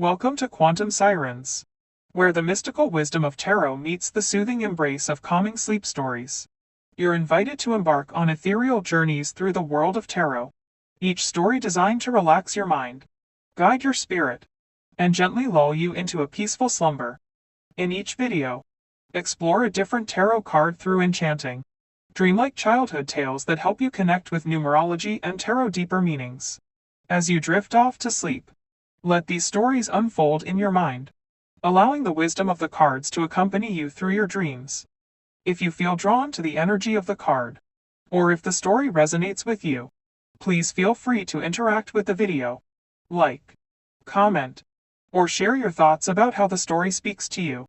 Welcome to Quantum Sirens, where the mystical wisdom of tarot meets the soothing embrace of calming sleep stories. You're invited to embark on ethereal journeys through the world of tarot, each story designed to relax your mind, guide your spirit, and gently lull you into a peaceful slumber. In each video, explore a different tarot card through enchanting, dreamlike childhood tales that help you connect with numerology and tarot deeper meanings. As you drift off to sleep, let these stories unfold in your mind, allowing the wisdom of the cards to accompany you through your dreams. If you feel drawn to the energy of the card, or if the story resonates with you, please feel free to interact with the video, like, comment, or share your thoughts about how the story speaks to you.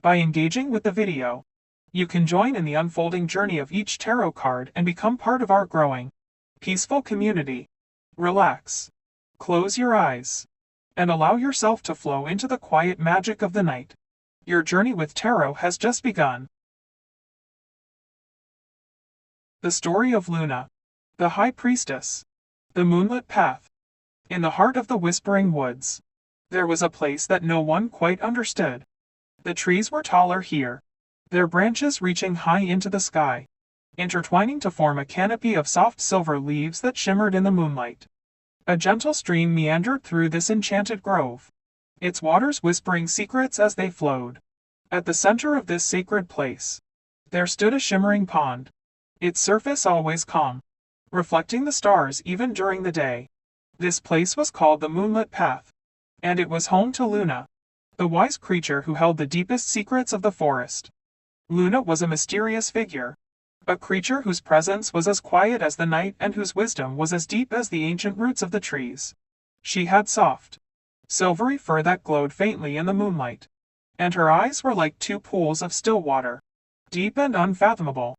By engaging with the video, you can join in the unfolding journey of each tarot card and become part of our growing, peaceful community. Relax, close your eyes, and allow yourself to flow into the quiet magic of the night. Your journey with tarot has just begun. The story of Luna, the High Priestess, the moonlit path. In the heart of the whispering woods, there was a place that no one quite understood. The trees were taller here, their branches reaching high into the sky, intertwining to form a canopy of soft silver leaves that shimmered in the moonlight. A gentle stream meandered through this enchanted grove, its waters whispering secrets as they flowed. At the center of this sacred place, there stood a shimmering pond, its surface always calm, reflecting the stars even during the day. This place was called the Moonlit Path, and it was home to Luna, the wise creature who held the deepest secrets of the forest. Luna was a mysterious figure, a creature whose presence was as quiet as the night and whose wisdom was as deep as the ancient roots of the trees. She had soft, silvery fur that glowed faintly in the moonlight, and her eyes were like two pools of still water, deep and unfathomable.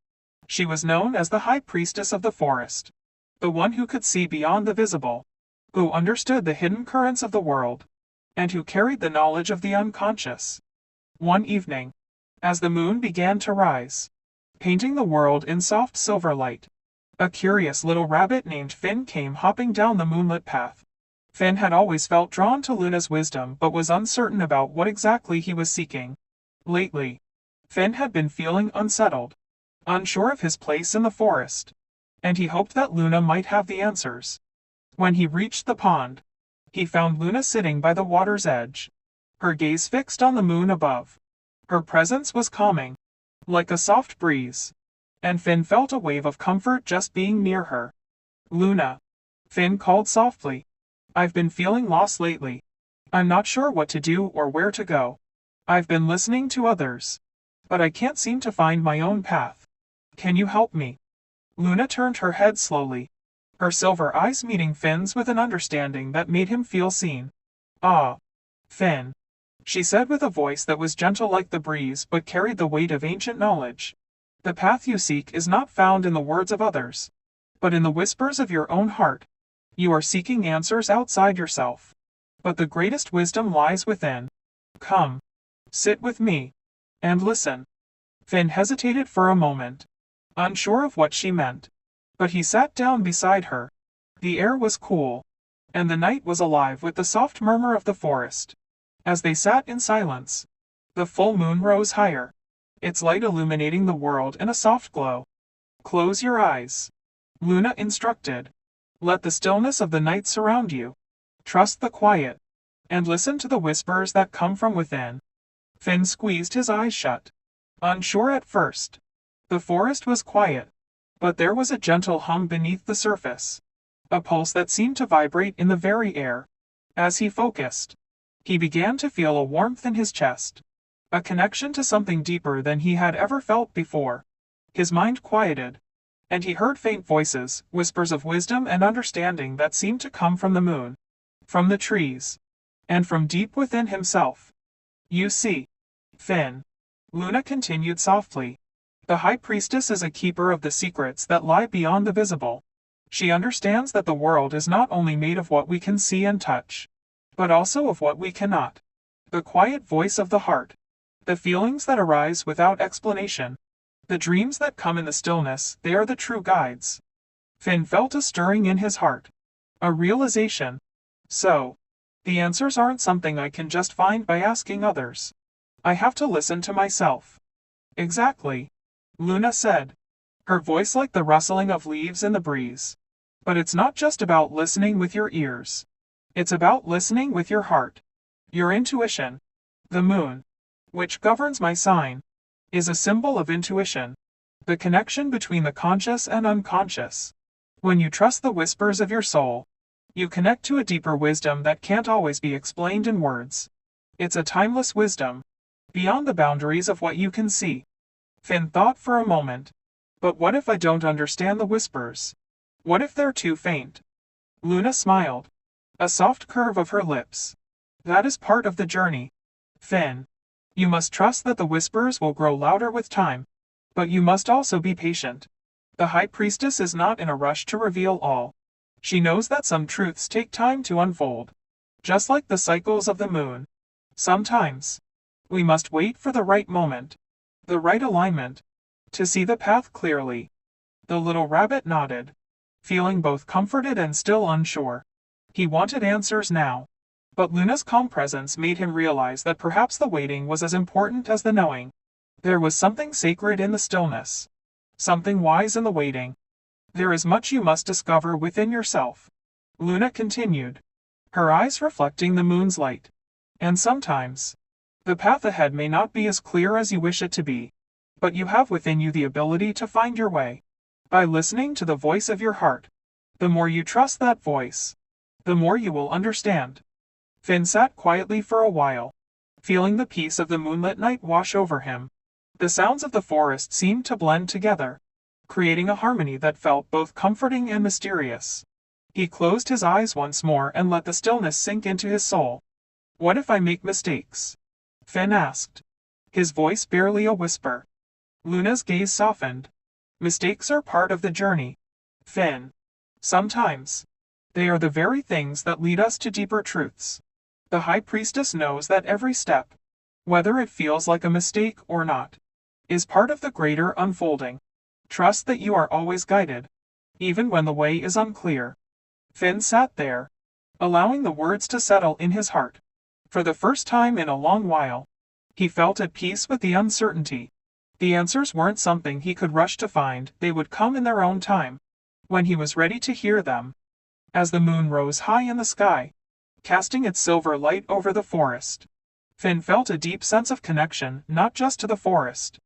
She was known as the High Priestess of the forest, the one who could see beyond the visible, who understood the hidden currents of the world, and who carried the knowledge of the unconscious. One evening, as the moon began to rise, painting the world in soft silver light, a curious little rabbit named Finn came hopping down the moonlit path. Finn had always felt drawn to Luna's wisdom but was uncertain about what exactly he was seeking. Lately, Finn had been feeling unsettled, unsure of his place in the forest, and he hoped that Luna might have the answers. When he reached the pond, he found Luna sitting by the water's edge, her gaze fixed on the moon above. Her presence was calming, like a soft breeze, and Finn felt a wave of comfort just being near her. "Luna," Finn called softly. "I've been feeling lost lately. I'm not sure what to do or where to go. I've been listening to others, but I can't seem to find my own path. Can you help me?" Luna turned her head slowly, her silver eyes meeting Finn's with an understanding that made him feel seen. "Ah, Finn," she said with a voice that was gentle like the breeze but carried the weight of ancient knowledge. "The path you seek is not found in the words of others, but in the whispers of your own heart. You are seeking answers outside yourself, but the greatest wisdom lies within. Come, sit with me, and listen." Finn hesitated for a moment, unsure of what she meant, but he sat down beside her. The air was cool, and the night was alive with the soft murmur of the forest. As they sat in silence, the full moon rose higher, its light illuminating the world in a soft glow. "Close your eyes," Luna instructed. "Let the stillness of the night surround you. Trust the quiet, and listen to the whispers that come from within." Finn squeezed his eyes shut, unsure at first. The forest was quiet, but there was a gentle hum beneath the surface, a pulse that seemed to vibrate in the very air. As he focused, he began to feel a warmth in his chest, a connection to something deeper than he had ever felt before. His mind quieted, and he heard faint voices, whispers of wisdom and understanding that seemed to come from the moon, from the trees, and from deep within himself. "You see, Finn," Luna continued softly, "the High Priestess is a keeper of the secrets that lie beyond the visible. She understands that the world is not only made of what we can see and touch, but also of what we cannot. The quiet voice of the heart, the feelings that arise without explanation, the dreams that come in the stillness, they are the true guides." Finn felt a stirring in his heart, a realization. So, The answers aren't something I can just find by asking others. I have to listen to myself. Exactly, Luna said, her voice like the rustling of leaves in the breeze. But it's not just about listening with your ears. It's about listening with your heart. Your intuition. The moon, which governs my sign, is a symbol of intuition. The connection between the conscious and unconscious. When you trust the whispers of your soul, you connect to a deeper wisdom that can't always be explained in words. It's a timeless wisdom, beyond the boundaries of what you can see. Finn thought for a moment. But what if I don't understand the whispers? What if they're too faint? Luna smiled. A soft curve of her lips. That is part of the journey. Finn. You must trust that the whispers will grow louder with time. But you must also be patient. The High Priestess is not in a rush to reveal all. She knows that some truths take time to unfold. Just like the cycles of the moon. Sometimes, we must wait for the right moment. The right alignment. To see the path clearly. The little rabbit nodded, feeling both comforted and still unsure. He wanted answers now. But Luna's calm presence made him realize that perhaps the waiting was as important as the knowing. There was something sacred in the stillness. Something wise in the waiting. There is much you must discover within yourself. Luna continued, her eyes reflecting the moon's light. And sometimes, the path ahead may not be as clear as you wish it to be. But you have within you the ability to find your way. By listening to the voice of your heart. The more you trust that voice, the more you will understand. Finn sat quietly for a while, feeling the peace of the moonlit night wash over him. The sounds of the forest seemed to blend together, creating a harmony that felt both comforting and mysterious. He closed his eyes once more and let the stillness sink into his soul. What if I make mistakes? Finn asked, his voice barely a whisper. Luna's gaze softened. Mistakes are part of the journey, Finn. Sometimes, they are the very things that lead us to deeper truths. The High Priestess knows that every step, whether it feels like a mistake or not, is part of the greater unfolding. Trust that you are always guided, even when the way is unclear. Finn sat there, allowing the words to settle in his heart. For the first time in a long while, he felt at peace with the uncertainty. The answers weren't something he could rush to find, they would come in their own time, when he was ready to hear them. As the moon rose high in the sky, casting its silver light over the forest, Finn felt a deep sense of connection not just to the forest,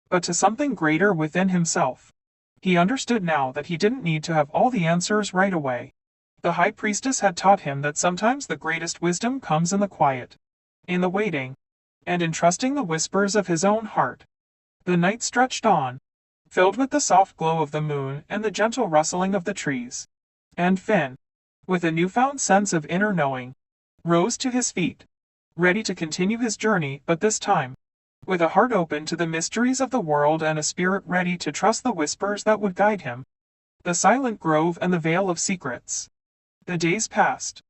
but to something greater within himself. He understood now that he didn't need to have all the answers right away. The High Priestess had taught him that sometimes the greatest wisdom comes in the quiet, in the waiting, and in trusting the whispers of his own heart. The night stretched on, filled with the soft glow of the moon and the gentle rustling of the trees. And Finn, with a newfound sense of inner knowing, rose to his feet, ready to continue his journey, but this time, with a heart open to the mysteries of the world and a spirit ready to trust the whispers that would guide him. The silent grove and the veil of secrets. The days passed,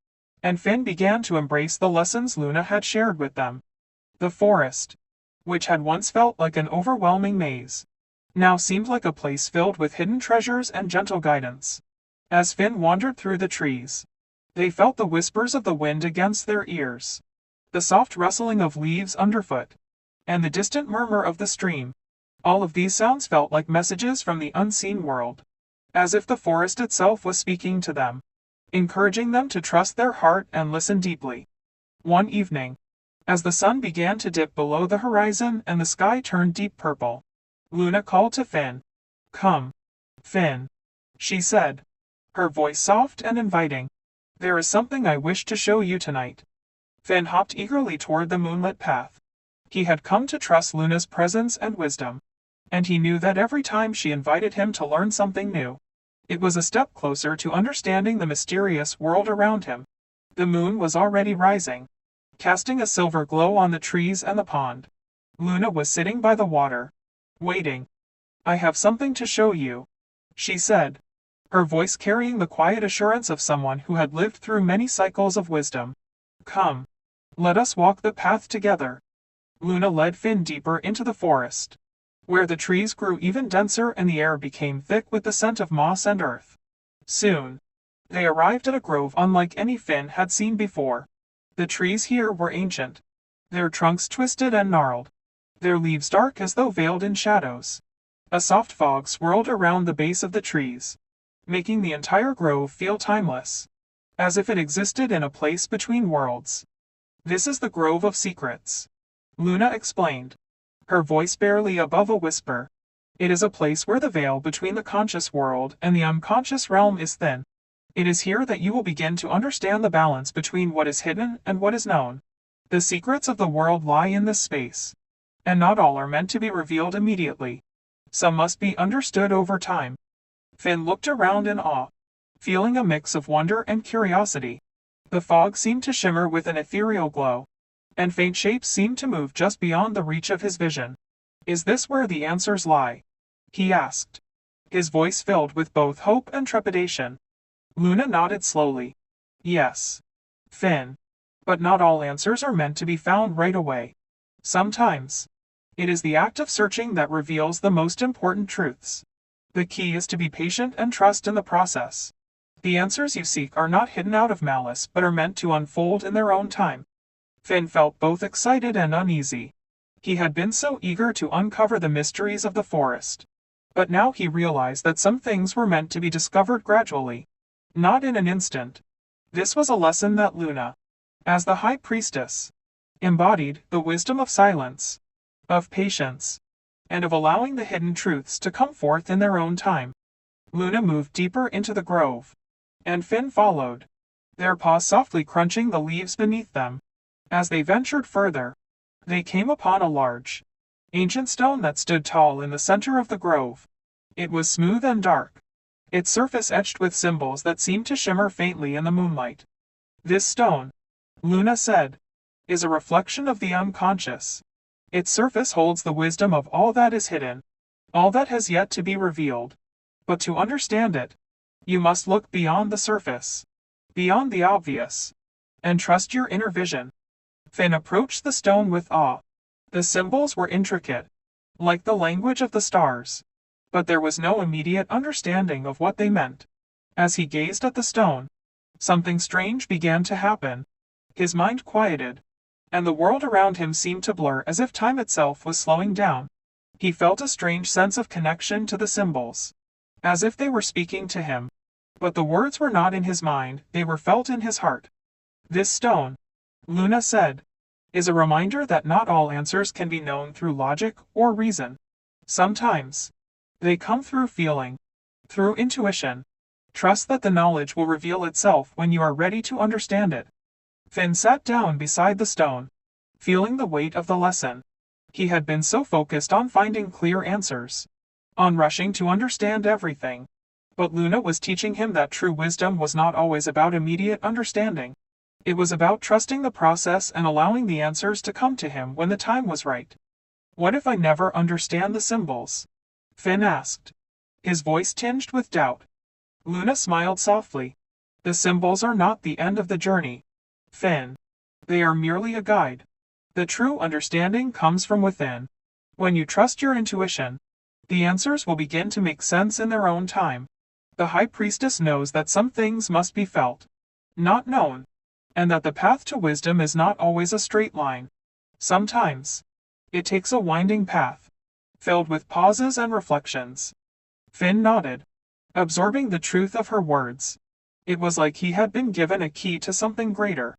and Finn began to embrace the lessons Luna had shared with them. The forest, which had once felt like an overwhelming maze, now seemed like a place filled with hidden treasures and gentle guidance. As Finn wandered through the trees, they felt the whispers of the wind against their ears, the soft rustling of leaves underfoot, and the distant murmur of the stream. All of these sounds felt like messages from the unseen world, as if the forest itself was speaking to them, encouraging them to trust their heart and listen deeply. One evening, as the sun began to dip below the horizon and the sky turned deep purple, Luna called to Finn. "Come, Finn," she said, her voice soft and inviting. "There is something I wish to show you tonight." Finn hopped eagerly toward the moonlit path. He had come to trust Luna's presence and wisdom, and he knew that every time she invited him to learn something new, it was a step closer to understanding the mysterious world around him. The moon was already rising, casting a silver glow on the trees and the pond. Luna was sitting by the water, waiting. "I have something to show you," she said, her voice carrying the quiet assurance of someone who had lived through many cycles of wisdom. "Come, let us walk the path together." Luna led Finn deeper into the forest, where the trees grew even denser and the air became thick with the scent of moss and earth. Soon, they arrived at a grove unlike any Finn had seen before. The trees here were ancient, their trunks twisted and gnarled, their leaves dark as though veiled in shadows. A soft fog swirled around the base of the trees, making the entire grove feel timeless, as if it existed in a place between worlds. This is the Grove of Secrets, Luna explained, her voice barely above a whisper. It is a place where the veil between the conscious world and the unconscious realm is thin. It is here that you will begin to understand the balance between what is hidden and what is known. The secrets of the world lie in this space, and not all are meant to be revealed immediately. Some must be understood over time. Finn looked around in awe, feeling a mix of wonder and curiosity. The fog seemed to shimmer with an ethereal glow, and faint shapes seemed to move just beyond the reach of his vision. Is this where the answers lie? He asked, his voice filled with both hope and trepidation. Luna nodded slowly. Yes, Finn. But not all answers are meant to be found right away. Sometimes, it is the act of searching that reveals the most important truths. The key is to be patient and trust in the process. The answers you seek are not hidden out of malice but are meant to unfold in their own time. Finn felt both excited and uneasy. He had been so eager to uncover the mysteries of the forest. But now he realized that some things were meant to be discovered gradually, not in an instant. This was a lesson that Luna, as the High Priestess, embodied the wisdom of silence, of patience, and of allowing the hidden truths to come forth in their own time. Luna moved deeper into the grove, and Finn followed, their paws softly crunching the leaves beneath them. As they ventured further, they came upon a large, ancient stone that stood tall in the center of the grove. It was smooth and dark, its surface etched with symbols that seemed to shimmer faintly in the moonlight. This stone, Luna said, is a reflection of the unconscious. Its surface holds the wisdom of all that is hidden, all that has yet to be revealed. But to understand it, you must look beyond the surface, beyond the obvious, and trust your inner vision. Finn approached the stone with awe. The symbols were intricate, like the language of the stars, but there was no immediate understanding of what they meant. As he gazed at the stone, something strange began to happen. His mind quieted, and the world around him seemed to blur as if time itself was slowing down. He felt a strange sense of connection to the symbols, as if they were speaking to him. But the words were not in his mind, they were felt in his heart. This stone, Luna said, is a reminder that not all answers can be known through logic or reason. Sometimes, they come through feeling, through intuition. Trust that the knowledge will reveal itself when you are ready to understand it. Finn sat down beside the stone, feeling the weight of the lesson. He had been so focused on finding clear answers, on rushing to understand everything. But Luna was teaching him that true wisdom was not always about immediate understanding. It was about trusting the process and allowing the answers to come to him when the time was right. What if I never understand the symbols? Finn asked, his voice tinged with doubt. Luna smiled softly. The symbols are not the end of the journey, Finn. They are merely a guide. The true understanding comes from within. When you trust your intuition, the answers will begin to make sense in their own time. The High Priestess knows that some things must be felt, not known, and that the path to wisdom is not always a straight line. Sometimes, it takes a winding path, filled with pauses and reflections. Finn nodded, absorbing the truth of her words. It was like he had been given a key to something greater,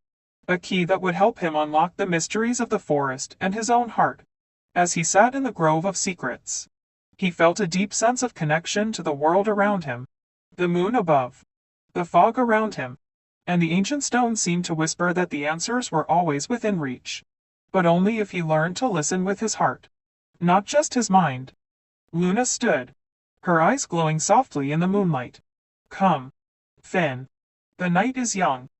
a key that would help him unlock the mysteries of the forest and his own heart. As he sat in the Grove of Secrets, he felt a deep sense of connection to the world around him. The moon above, the fog around him, and the ancient stone seemed to whisper that the answers were always within reach. But only if he learned to listen with his heart, not just his mind. Luna stood, her eyes glowing softly in the moonlight. Come, Finn. The night is young,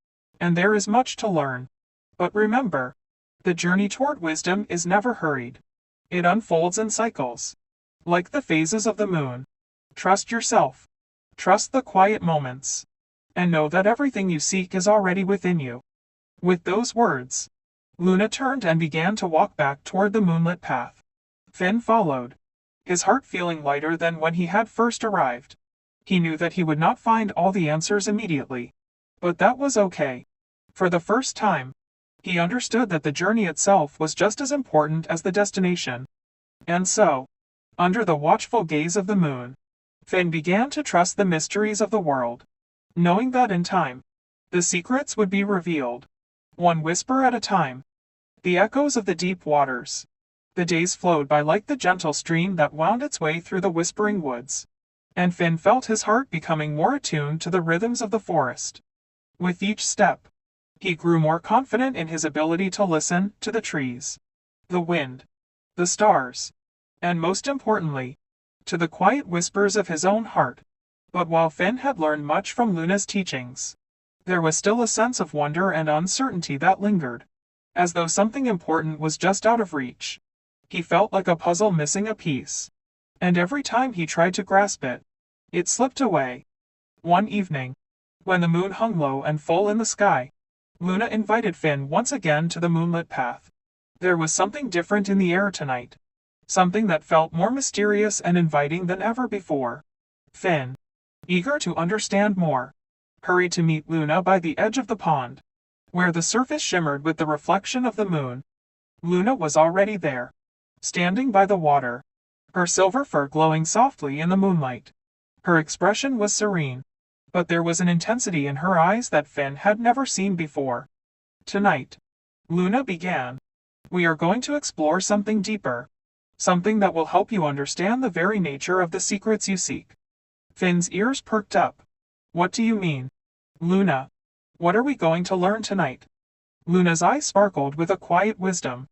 and there is much to learn. But remember, the journey toward wisdom is never hurried. It unfolds in cycles, like the phases of the moon. Trust yourself. Trust the quiet moments, and know that everything you seek is already within you. With those words, Luna turned and began to walk back toward the moonlit path. Finn followed, his heart feeling lighter than when he had first arrived. He knew that he would not find all the answers immediately, but that was okay. For the first time, He understood that the journey itself was just as important as the destination. And so, under the watchful gaze of the moon, Finn began to trust the mysteries of the world, knowing that in time, the secrets would be revealed, one whisper at a time. The echoes of the deep waters. The days flowed by like the gentle stream that wound its way through the whispering woods, and Finn felt his heart becoming more attuned to the rhythms of the forest. With each step, he grew more confident in his ability to listen to the trees, the wind, the stars, and most importantly, to the quiet whispers of his own heart. But while Finn had learned much from Luna's teachings, there was still a sense of wonder and uncertainty that lingered, as though something important was just out of reach. He felt like a puzzle missing a piece, and every time he tried to grasp it, it slipped away. One evening, when the moon hung low and full in the sky, Luna invited Finn once again to the moonlit path. There was something different in the air tonight, something that felt more mysterious and inviting than ever before. Finn, eager to understand more, hurried to meet Luna by the edge of the pond, where the surface shimmered with the reflection of the moon. Luna was already there, standing by the water, her silver fur glowing softly in the moonlight. Her expression was serene, but there was an intensity in her eyes that Finn had never seen before. Tonight, Luna began, we are going to explore something deeper, something that will help you understand the very nature of the secrets you seek. Finn's ears perked up. What do you mean, Luna? What are we going to learn tonight? Luna's eyes sparkled with a quiet wisdom.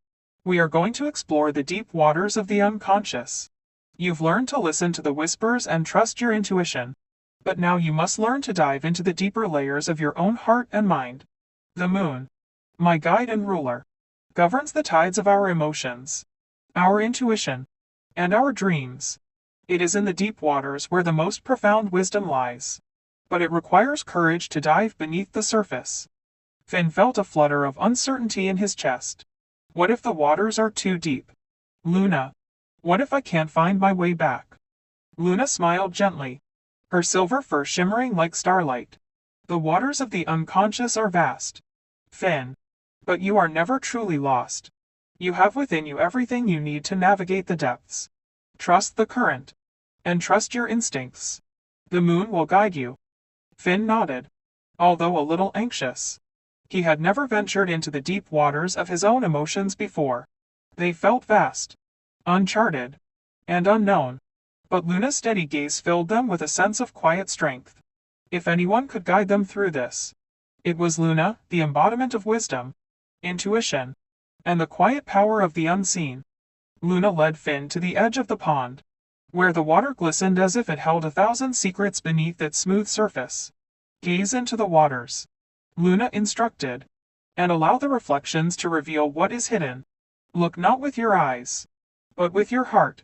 We are going to explore the deep waters of the unconscious. You've learned to listen to the whispers and trust your intuition. But now you must learn to dive into the deeper layers of your own heart and mind. The moon, my guide and ruler, governs the tides of our emotions, our intuition, and our dreams. It is in the deep waters where the most profound wisdom lies. But it requires courage to dive beneath the surface. Finn felt a flutter of uncertainty in his chest. What if the waters are too deep? Luna, what if I can't find my way back? Luna smiled gently, her silver fur shimmering like starlight. The waters of the unconscious are vast, Finn, but you are never truly lost. You have within you everything you need to navigate the depths. Trust the current, and trust your instincts. The moon will guide you. Finn nodded, although a little anxious. He had never ventured into the deep waters of his own emotions before. They felt vast, uncharted, and unknown. But Luna's steady gaze filled them with a sense of quiet strength. If anyone could guide them through this, it was Luna, the embodiment of wisdom, intuition, and the quiet power of the unseen. Luna led Finn to the edge of the pond, where the water glistened as if it held 1,000 secrets beneath its smooth surface. Gaze into the waters, Luna instructed, and allow the reflections to reveal what is hidden. Look not with your eyes, but with your heart.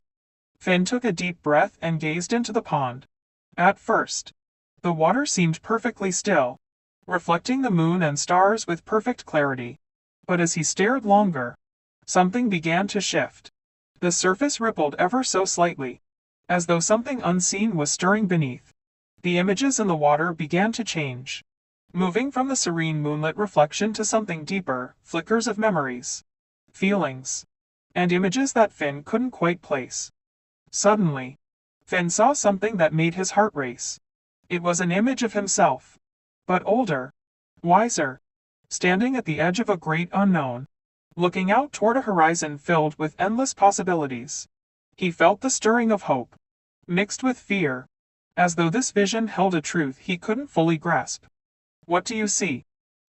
Finn took a deep breath and gazed into the pond. At first, the water seemed perfectly still, reflecting the moon and stars with perfect clarity. But as he stared longer, something began to shift. The surface rippled ever so slightly, as though something unseen was stirring beneath. The images in the water began to change, moving from the serene moonlit reflection to something deeper, flickers of memories, feelings, and images that Finn couldn't quite place. Suddenly, Finn saw something that made his heart race. It was an image of himself, but older, wiser, standing at the edge of a great unknown, looking out toward a horizon filled with endless possibilities. He felt the stirring of hope, mixed with fear, as though this vision held a truth he couldn't fully grasp. What do you see?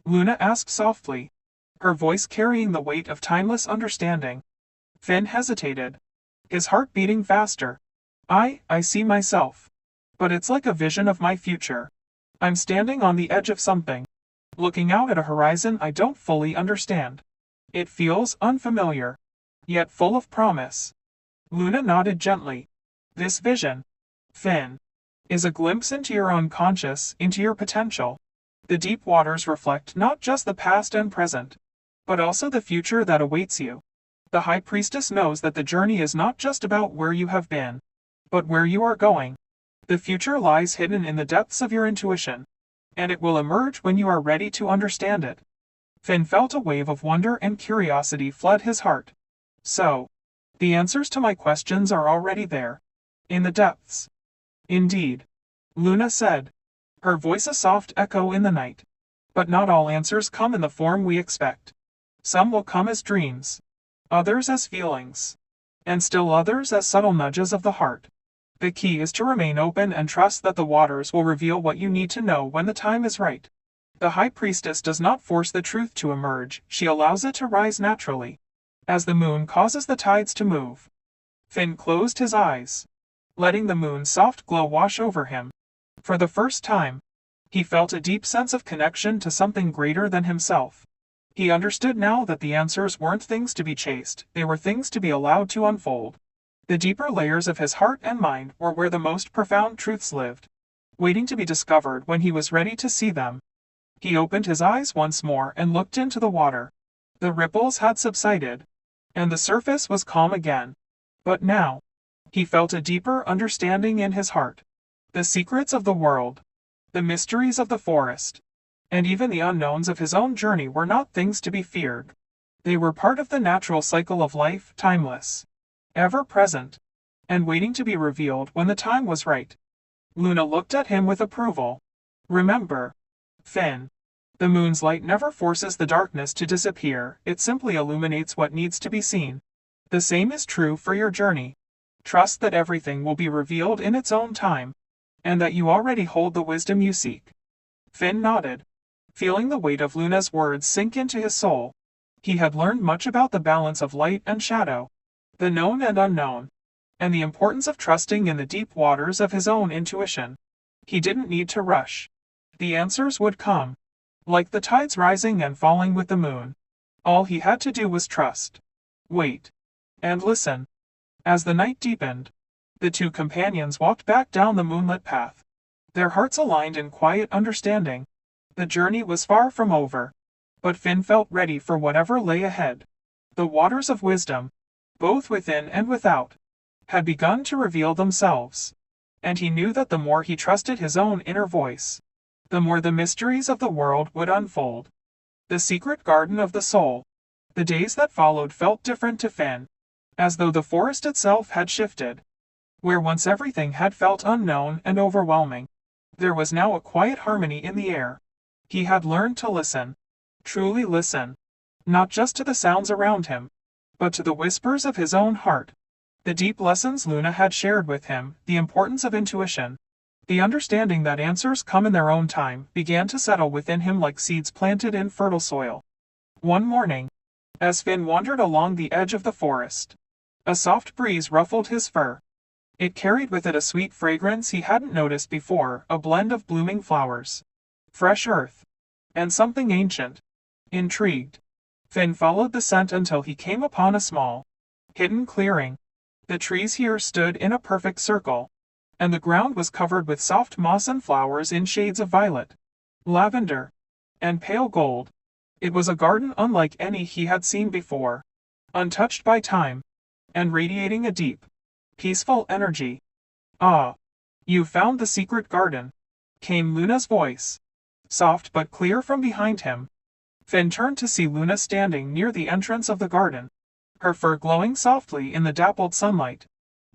Luna asked softly, her voice carrying the weight of timeless understanding. Finn hesitated, his heart beating faster. I see myself. But it's like a vision of my future. I'm standing on the edge of something, looking out at a horizon I don't fully understand. It feels unfamiliar, yet full of promise. Luna nodded gently. This vision, Finn, is a glimpse into your unconscious, into your potential. The deep waters reflect not just the past and present, but also the future that awaits you. The High Priestess knows that the journey is not just about where you have been, but where you are going. The future lies hidden in the depths of your intuition, and it will emerge when you are ready to understand it. Finn felt a wave of wonder and curiosity flood his heart. So, the answers to my questions are already there. In the depths. Indeed. Luna said, her voice a soft echo in the night. But not all answers come in the form we expect. Some will come as dreams. Others as feelings. And still others as subtle nudges of the heart. The key is to remain open and trust that the waters will reveal what you need to know when the time is right. The High Priestess does not force the truth to emerge, she allows it to rise naturally. As the moon causes the tides to move. Finn closed his eyes, letting the moon's soft glow wash over him. For the first time, he felt a deep sense of connection to something greater than himself. He understood now that the answers weren't things to be chased, they were things to be allowed to unfold. The deeper layers of his heart and mind were where the most profound truths lived, waiting to be discovered when he was ready to see them. He opened his eyes once more and looked into the water. The ripples had subsided, and the surface was calm again. But now, he felt a deeper understanding in his heart. The secrets of the world, the mysteries of the forest, and even the unknowns of his own journey were not things to be feared. They were part of the natural cycle of life, timeless, ever present, and waiting to be revealed when the time was right. Luna looked at him with approval. Remember, Finn, the moon's light never forces the darkness to disappear, it simply illuminates what needs to be seen. The same is true for your journey. Trust that everything will be revealed in its own time, and that you already hold the wisdom you seek. Finn nodded, feeling the weight of Luna's words sink into his soul. He had learned much about the balance of light and shadow, the known and unknown, and the importance of trusting in the deep waters of his own intuition. He didn't need to rush. The answers would come, like the tides rising and falling with the moon. All he had to do was trust, wait, and listen. As the night deepened, the two companions walked back down the moonlit path, their hearts aligned in quiet understanding. The journey was far from over, but Finn felt ready for whatever lay ahead. The waters of wisdom, both within and without, had begun to reveal themselves, and he knew that the more he trusted his own inner voice, the more the mysteries of the world would unfold. The secret garden of the soul. The days that followed felt different to Finn, as though the forest itself had shifted. Where once everything had felt unknown and overwhelming, there was now a quiet harmony in the air. He had learned to listen, truly listen, not just to the sounds around him, but to the whispers of his own heart. The deep lessons Luna had shared with him, the importance of intuition, the understanding that answers come in their own time, began to settle within him like seeds planted in fertile soil. One morning, as Finn wandered along the edge of the forest, a soft breeze ruffled his fur. It carried with it a sweet fragrance he hadn't noticed before, a blend of blooming flowers, fresh earth, and something ancient. Intrigued, Finn followed the scent until he came upon a small, hidden clearing. The trees here stood in a perfect circle, and the ground was covered with soft moss and flowers in shades of violet, lavender, and pale gold. It was a garden unlike any he had seen before, untouched by time, and radiating a deep, peaceful energy. Ah, you found the secret garden, came Luna's voice, soft but clear from behind him. Finn turned to see Luna standing near the entrance of the garden, her fur glowing softly in the dappled sunlight.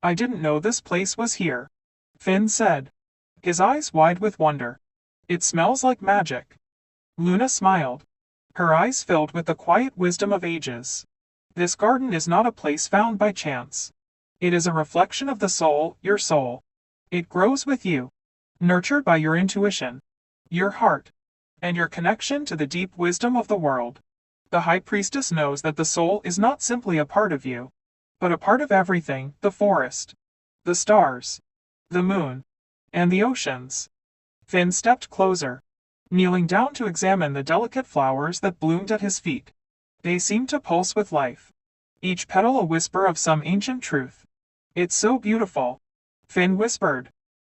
I didn't know this place was here, Finn said, his eyes wide with wonder. It smells like magic. Luna smiled, her eyes filled with the quiet wisdom of ages. This garden is not a place found by chance. It is a reflection of the soul, your soul. It grows with you, nurtured by your intuition, your heart, and your connection to the deep wisdom of the world. The High Priestess knows that the soul is not simply a part of you, but a part of everything, the forest, the stars, the moon, and the oceans. Finn stepped closer, kneeling down to examine the delicate flowers that bloomed at his feet. They seemed to pulse with life, each petal a whisper of some ancient truth. It's so beautiful, Finn whispered.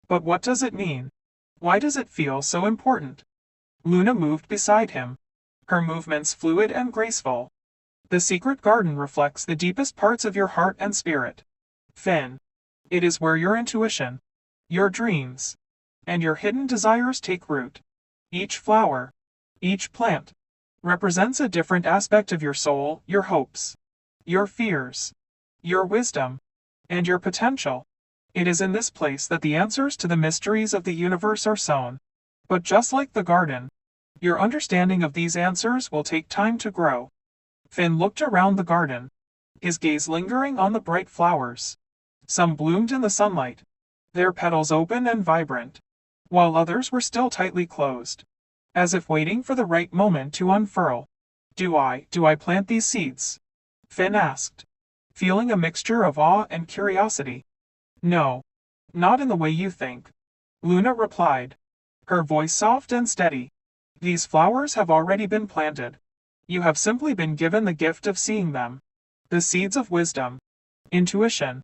But what does it mean? Why does it feel so important? Luna moved beside him, her movements fluid and graceful. The secret garden reflects the deepest parts of your heart and spirit, Finn. It is where your intuition, your dreams, and your hidden desires take root. Each flower, each plant, represents a different aspect of your soul, your hopes, your fears, your wisdom, and your potential. It is in this place that the answers to the mysteries of the universe are sown. But just like the garden, your understanding of these answers will take time to grow. Finn looked around the garden, his gaze lingering on the bright flowers. Some bloomed in the sunlight, their petals open and vibrant, while others were still tightly closed, as if waiting for the right moment to unfurl. Do I plant these seeds? Finn asked, feeling a mixture of awe and curiosity. No, not in the way you think, Luna replied, her voice soft and steady. These flowers have already been planted. You have simply been given the gift of seeing them. The seeds of wisdom, intuition,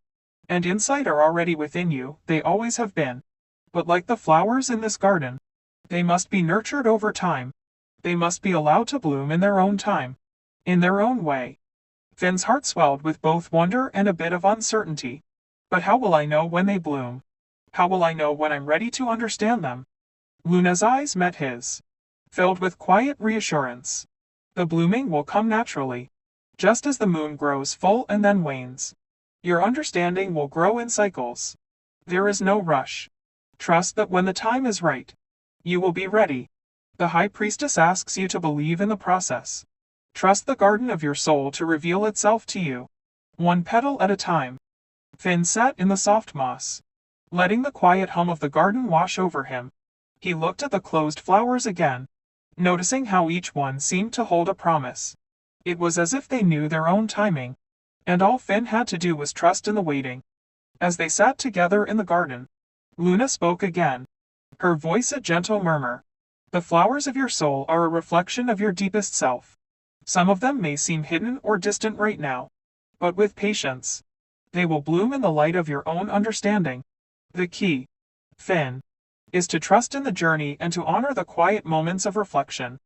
and insight are already within you, they always have been. But like the flowers in this garden, they must be nurtured over time. They must be allowed to bloom in their own time, in their own way. Finn's heart swelled with both wonder and a bit of uncertainty. But how will I know when they bloom? How will I know when I'm ready to understand them? Luna's eyes met his, filled with quiet reassurance. The blooming will come naturally, just as the moon grows full and then wanes. Your understanding will grow in cycles. There is no rush. Trust that when the time is right, you will be ready. The High Priestess asks you to believe in the process. Trust the garden of your soul to reveal itself to you, one petal at a time. Finn sat in the soft moss, letting the quiet hum of the garden wash over him. He looked at the closed flowers again, noticing how each one seemed to hold a promise. It was as if they knew their own timing, and all Finn had to do was trust in the waiting. As they sat together in the garden, Luna spoke again, her voice a gentle murmur. The flowers of your soul are a reflection of your deepest self. Some of them may seem hidden or distant right now, but with patience, they will bloom in the light of your own understanding. The key, Finn, is to trust in the journey and to honor the quiet moments of reflection.